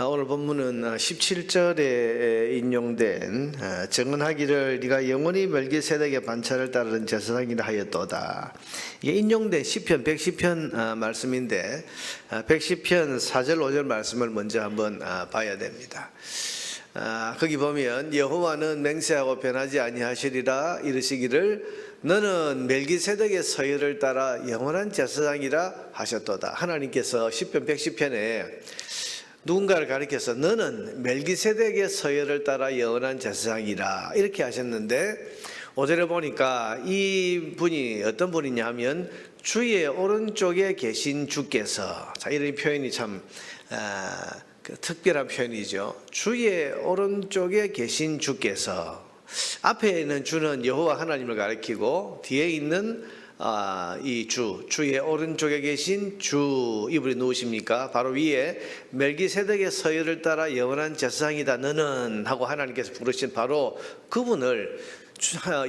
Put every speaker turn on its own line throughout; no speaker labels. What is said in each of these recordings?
오늘 본문은 17절에 인용된 정언하기를 네가 영원히 멜기세덱의 반차를 따르는 제사장이라 하였도다. 이게 인용된 시편 110편 말씀인데 110편 4절 5절 말씀을 먼저 한번 봐야 됩니다. 거기 보면 여호와는 맹세하고 변하지 아니하시리라 이르시기를 너는 멜기세덱의 서열을 따라 영원한 제사장이라 하셨도다. 하나님께서 시편 110편에 누군가를 가리켜서 너는 멜기세덱의 서열을 따라 영원한 제사장이라 이렇게 하셨는데 5절에 보니까 이 분이 어떤 분이냐 하면 주의 오른쪽에 계신 주께서, 자, 이런 표현이 참 특별한 표현이죠. 주의 오른쪽에 계신 주께서, 앞에 있는 주는 여호와 하나님을 가리키고 뒤에 있는 이 주의 오른쪽에 계신 주, 이분이 누구십니까? 바로 위에 멜기세덱의 서열을 따라 영원한 제사장이다 너는 하고 하나님께서 부르신 바로 그분을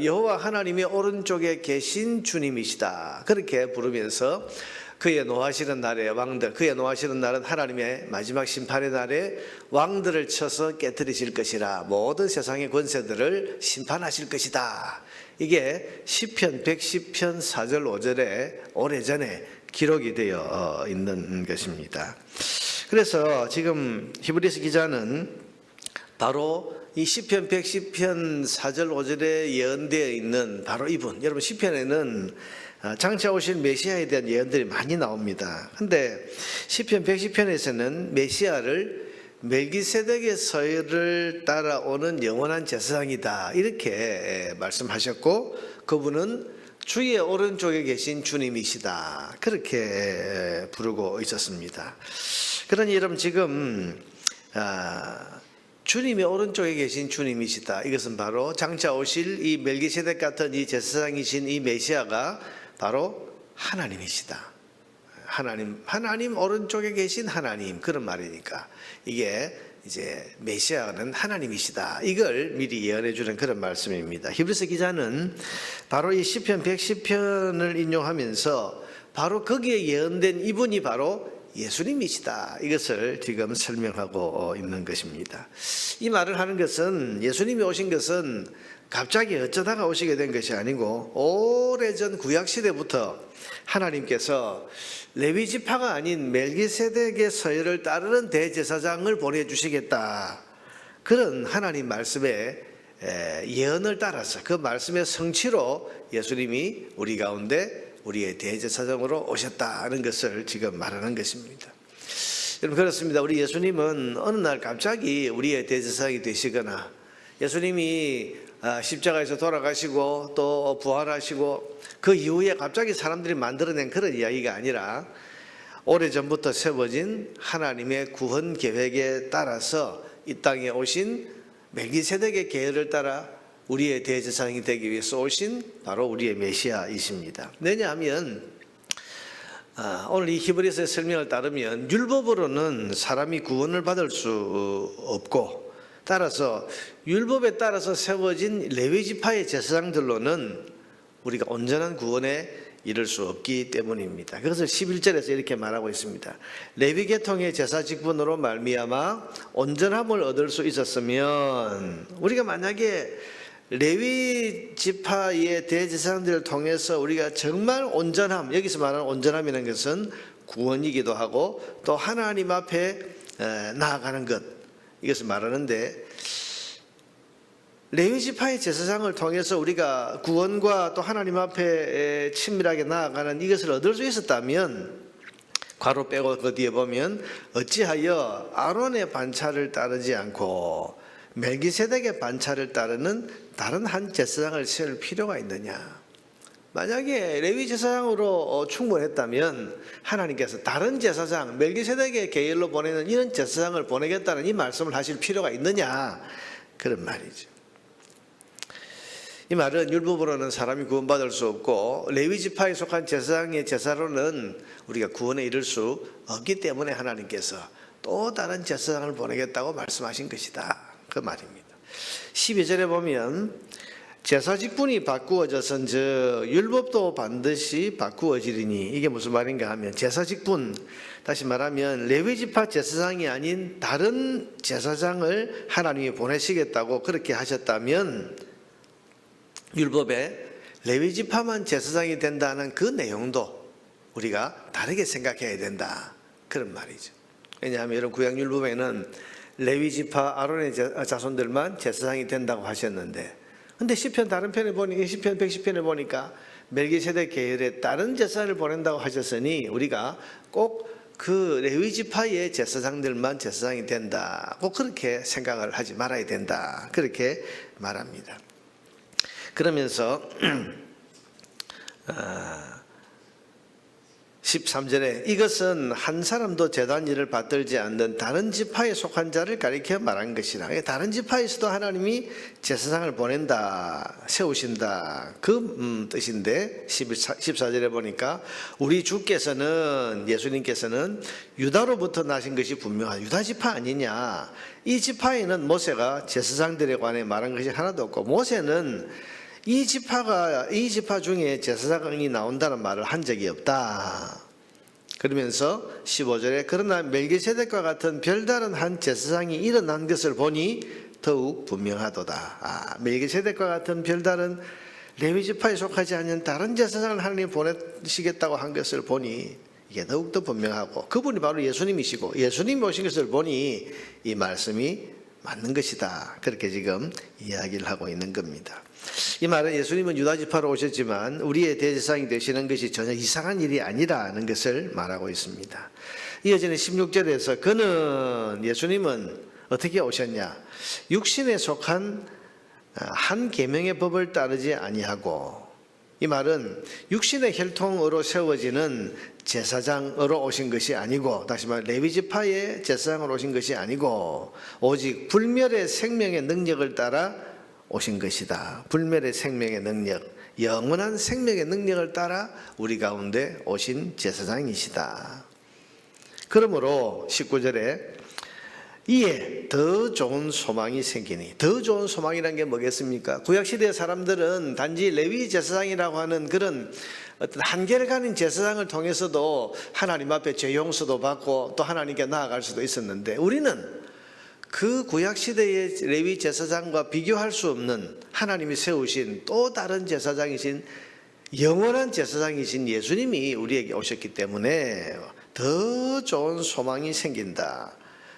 여호와 하나님의 오른쪽에 계신 주님이시다 그렇게 부르면서 그의 노하시는 날에 왕들, 그의 노하시는 날은 하나님의 마지막 심판의 날에 왕들을 쳐서 깨뜨리실 것이라, 모든 세상의 권세들을 심판하실 것이다. 이게 시편 110편 4절 5절에 오래전에 기록이 되어 있는 것입니다. 그래서 지금 히브리서 기자는 바로 이 시편 110편 4절 5절에 예언되어 있는 바로 이분, 여러분 시편에는 장차 오실 메시아에 대한 예언들이 많이 나옵니다. 근데 시편 110편에서는 메시아를 멜기세덱의 서열을 따라오는 영원한 제사장이다 이렇게 말씀하셨고, 그분은 주의 오른쪽에 계신 주님이시다 그렇게 부르고 있었습니다. 그러니 여러분 지금 주님의 오른쪽에 계신 주님이시다, 이것은 바로 장차 오실 이 멜기세덱 같은 이 제사장이신 이 메시아가 바로 하나님이시다. 하나님 오른쪽에 계신 하나님, 그런 말이니까 이게 이제 메시아는 하나님이시다, 이걸 미리 예언해 주는 그런 말씀입니다. 히브리서 기자는 바로 이 시편 110편을 인용하면서 바로 거기에 예언된 이분이 바로 예수님이시다, 이것을 지금 설명하고 있는 것입니다. 이 말을 하는 것은 예수님이 오신 것은 갑자기 어쩌다가 오시게 된 것이 아니고 오래전 구약시대부터 하나님께서 레위 지파가 아닌 멜기세덱의 서열을 따르는 대제사장을 보내주시겠다, 그런 하나님 말씀의 예언을 따라서 그 말씀의 성취로 예수님이 우리 가운데 우리의 대제사장으로 오셨다는 것을 지금 말하는 것입니다. 여러분 그렇습니다. 우리 예수님은 어느 날 갑자기 우리의 대제사장이 되시거나 예수님이 십자가에서 돌아가시고 또 부활하시고 그 이후에 갑자기 사람들이 만들어낸 그런 이야기가 아니라 오래전부터 세워진 하나님의 구원 계획에 따라서 이 땅에 오신 멜기세덱의 계율을 따라 우리의 대제사장이 되기 위해서 오신 바로 우리의 메시아이십니다. 왜냐하면 오늘 이 히브리서의 설명을 따르면 율법으로는 사람이 구원을 받을 수 없고, 따라서 율법에 따라서 세워진 레위 지파의 제사장들로는 우리가 온전한 구원에 이를 수 없기 때문입니다. 그것을 11절에서 이렇게 말하고 있습니다. 레위 계통의 제사 직분으로 말미암아 온전함을 얻을 수 있었으면, 우리가 만약에 레위 지파의 대제사장들을 통해서 우리가 정말 온전함, 여기서 말하는 온전함이라는 것은 구원이기도 하고 또 하나님 앞에 나아가는 것, 이것을 말하는데, 레위 지파의 제사장을 통해서 우리가 구원과 또 하나님 앞에 친밀하게 나아가는 이것을 얻을 수 있었다면, 괄호 빼고 그 뒤에 보면 어찌하여 아론의 반차를 따르지 않고 멜기세덱의 반차를 따르는 다른 한 제사장을 세울 필요가 있느냐. 만약에 레위 제사장으로 충분했다면 하나님께서 다른 제사장, 멜기세덱의 계율로 보내는 이런 제사장을 보내겠다는 이 말씀을 하실 필요가 있느냐, 그런 말이죠. 이 말은 율법으로는 사람이 구원받을 수 없고 레위 지파에 속한 제사장의 제사로는 우리가 구원에 이를 수 없기 때문에 하나님께서 또 다른 제사장을 보내겠다고 말씀하신 것이다, 그 말입니다. 12절에 보면 제사 직분이 바꾸어져서 율법도 반드시 바꾸어지리니, 이게 무슨 말인가 하면 제사 직분, 다시 말하면 레위지파 제사장이 아닌 다른 제사장을 하나님이 보내시겠다고 그렇게 하셨다면 율법에 레위지파만 제사장이 된다는 그 내용도 우리가 다르게 생각해야 된다, 그런 말이죠. 왜냐하면 이런 구약율법에는 레위지파 아론의 자손들만 제사장이 된다고 하셨는데, 근데 시편 다른 편에 보니, 시편 110편에 보니까 멜기세덱 계열의 다른 제사를 보낸다고 하셨으니 우리가 꼭 그 레위지파의 제사장들만 제사장이 된다, 꼭 그렇게 생각을 하지 말아야 된다, 그렇게 말합니다. 그러면서 13절에 이것은 한 사람도 제단 일을 받들지 않는 다른 지파에 속한 자를 가리켜 말한 것이라. 다른 지파에서도 하나님이 제사장을 보낸다, 세우신다, 그 뜻인데 14절에 보니까 우리 주께서는, 예수님께서는 유다로부터 나신 것이 분명하다. 유다 지파 아니냐. 이 지파에는 모세가 제사장들에 관해 말한 것이 하나도 없고, 모세는 이 지파 중에 제사장이 나온다는 말을 한 적이 없다. 그러면서 15절에 그러나 멜기세덱과 같은 별다른 한 제사장이 일어난 것을 보니 더욱 분명하도다. 멜기세덱과 같은 별다른 레위 지파에 속하지 않는 다른 제사장을 하나님이 보내시겠다고 한 것을 보니 이게 더욱더 분명하고, 그분이 바로 예수님이시고 예수님이 오신 것을 보니 이 말씀이 맞는 것이다, 그렇게 지금 이야기를 하고 있는 겁니다. 이 말은 예수님은 유다 지파로 오셨지만 우리의 대제사장이 되시는 것이 전혀 이상한 일이 아니라는 것을 말하고 있습니다. 이어지는 16절에서 그는, 예수님은 어떻게 오셨냐, 육신에 속한 한 계명의 법을 따르지 아니하고, 이 말은 육신의 혈통으로 세워지는 제사장으로 오신 것이 아니고, 다시 말해 레위지파의 제사장으로 오신 것이 아니고 오직 불멸의 생명의 능력을 따라 오신 것이다. 불멸의 생명의 능력, 영원한 생명의 능력을 따라 우리 가운데 오신 제사장이시다. 그러므로 19절에 이에 더 좋은 소망이 생기니, 더 좋은 소망이란 게 뭐겠습니까? 구약시대 사람들은 단지 레위 제사장이라고 하는 그런 어떤 한계를 가진 제사장을 통해서도 하나님 앞에 죄 용서도 받고 또 하나님께 나아갈 수도 있었는데, 우리는 그 구약시대의 레위 제사장과 비교할 수 없는 하나님이 세우신 또 다른 제사장이신, 영원한 제사장이신 예수님이 우리에게 오셨기 때문에 더 좋은 소망이 생긴다.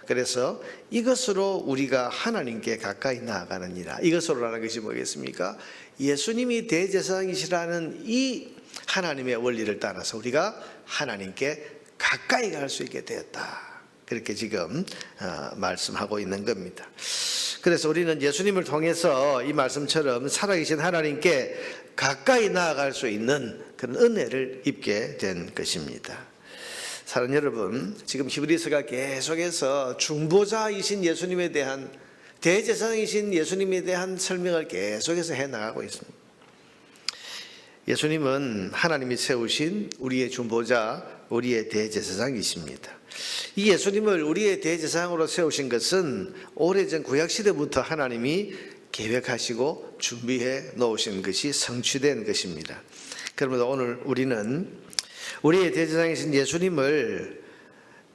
그래서 이것으로 우리가 하나님께 가까이 나아가느니라. 이것으로라는 것이 뭐겠습니까? 예수님이 대제사장이시라는 이 하나님의 원리를 따라서 우리가 하나님께 가까이 갈 수 있게 되었다, 그렇게 지금 말씀하고 있는 겁니다. 그래서 우리는 예수님을 통해서 이 말씀처럼 살아계신 하나님께 가까이 나아갈 수 있는 그런 은혜를 입게 된 것입니다. 사랑하는 여러분, 지금 히브리서가 계속해서 중보자이신 예수님에 대한, 대제사장이신 예수님에 대한 설명을 계속해서 해나가고 있습니다. 예수님은 하나님이 세우신 우리의 중보자, 우리의 대제사장이십니다. 이 예수님을 우리의 대제사장으로 세우신 것은 오래전 구약시대부터 하나님이 계획하시고 준비해 놓으신 것이 성취된 것입니다. 그러므로 오늘 우리는 우리의 대제사장이신 예수님을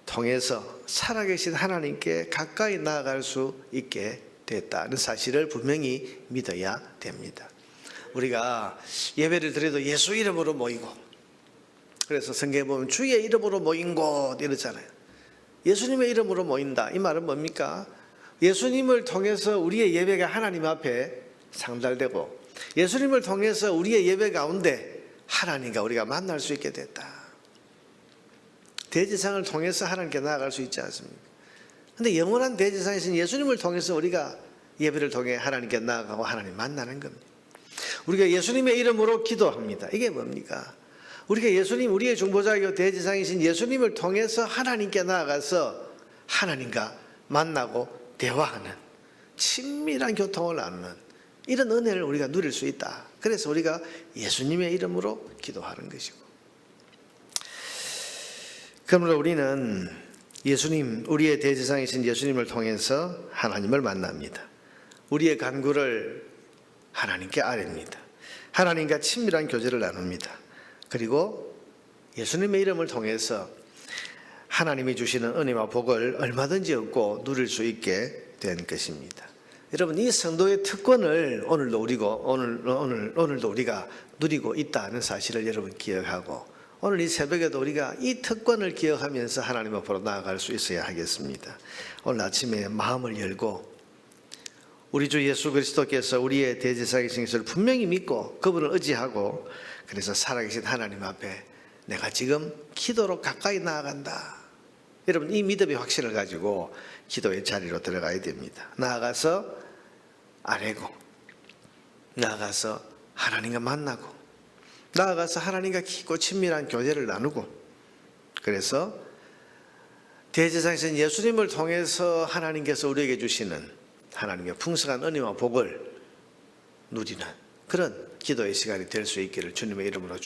통해서 살아계신 하나님께 가까이 나아갈 수 있게 됐다는 사실을 분명히 믿어야 됩니다. 우리가 예배를 드려도 예수 이름으로 모이고, 그래서 성경에 보면 주의 이름으로 모인 곳 이러잖아요. 예수님의 이름으로 모인다, 이 말은 뭡니까? 예수님을 통해서 우리의 예배가 하나님 앞에 상달되고, 예수님을 통해서 우리의 예배 가운데 하나님과 우리가 만날 수 있게 됐다. 대제사장을 통해서 하나님께 나아갈 수 있지 않습니까? 그런데 영원한 대제사장이신 예수님을 통해서 우리가 예배를 통해 하나님께 나아가고 하나님 만나는 겁니다. 우리가 예수님의 이름으로 기도합니다. 이게 뭡니까? 우리가 예수님, 우리의 중보자이고 대제사장이신 예수님을 통해서 하나님께 나아가서 하나님과 만나고 대화하는, 친밀한 교통을 나누는 이런 은혜를 우리가 누릴 수 있다. 그래서 우리가 예수님의 이름으로 기도하는 것이고, 그러므로 우리는 예수님, 우리의 대제사장이신 예수님을 통해서 하나님을 만납니다. 우리의 간구를 하나님께 아뢰입니다. 하나님과 친밀한 교제를 나눕니다. 그리고 예수님의 이름을 통해서 하나님이 주시는 은혜와 복을 얼마든지 얻고 누릴 수 있게 된 것입니다. 여러분, 이 성도의 특권을 오늘도 우리가 누리고 있다는 사실을 여러분 기억하고, 오늘 이 새벽에도 우리가 이 특권을 기억하면서 하나님 앞으로 나아갈 수 있어야 하겠습니다. 오늘 아침에 마음을 열고 우리 주 예수 그리스도께서 우리의 대제사장이신 것을 분명히 믿고 그분을 의지하고, 그래서 살아계신 하나님 앞에 내가 지금 기도로 가까이 나아간다. 여러분, 이 믿음의 확신을 가지고 기도의 자리로 들어가야 됩니다. 나아가서 아뢰고, 나아가서 하나님과 만나고, 나아가서 하나님과 깊고 친밀한 교제를 나누고, 그래서 대제사장이신 예수님을 통해서 하나님께서 우리에게 주시는 하나님의 풍성한 은혜와 복을 누리는 그런 기도의 시간이 될 수 있기를 주님의 이름으로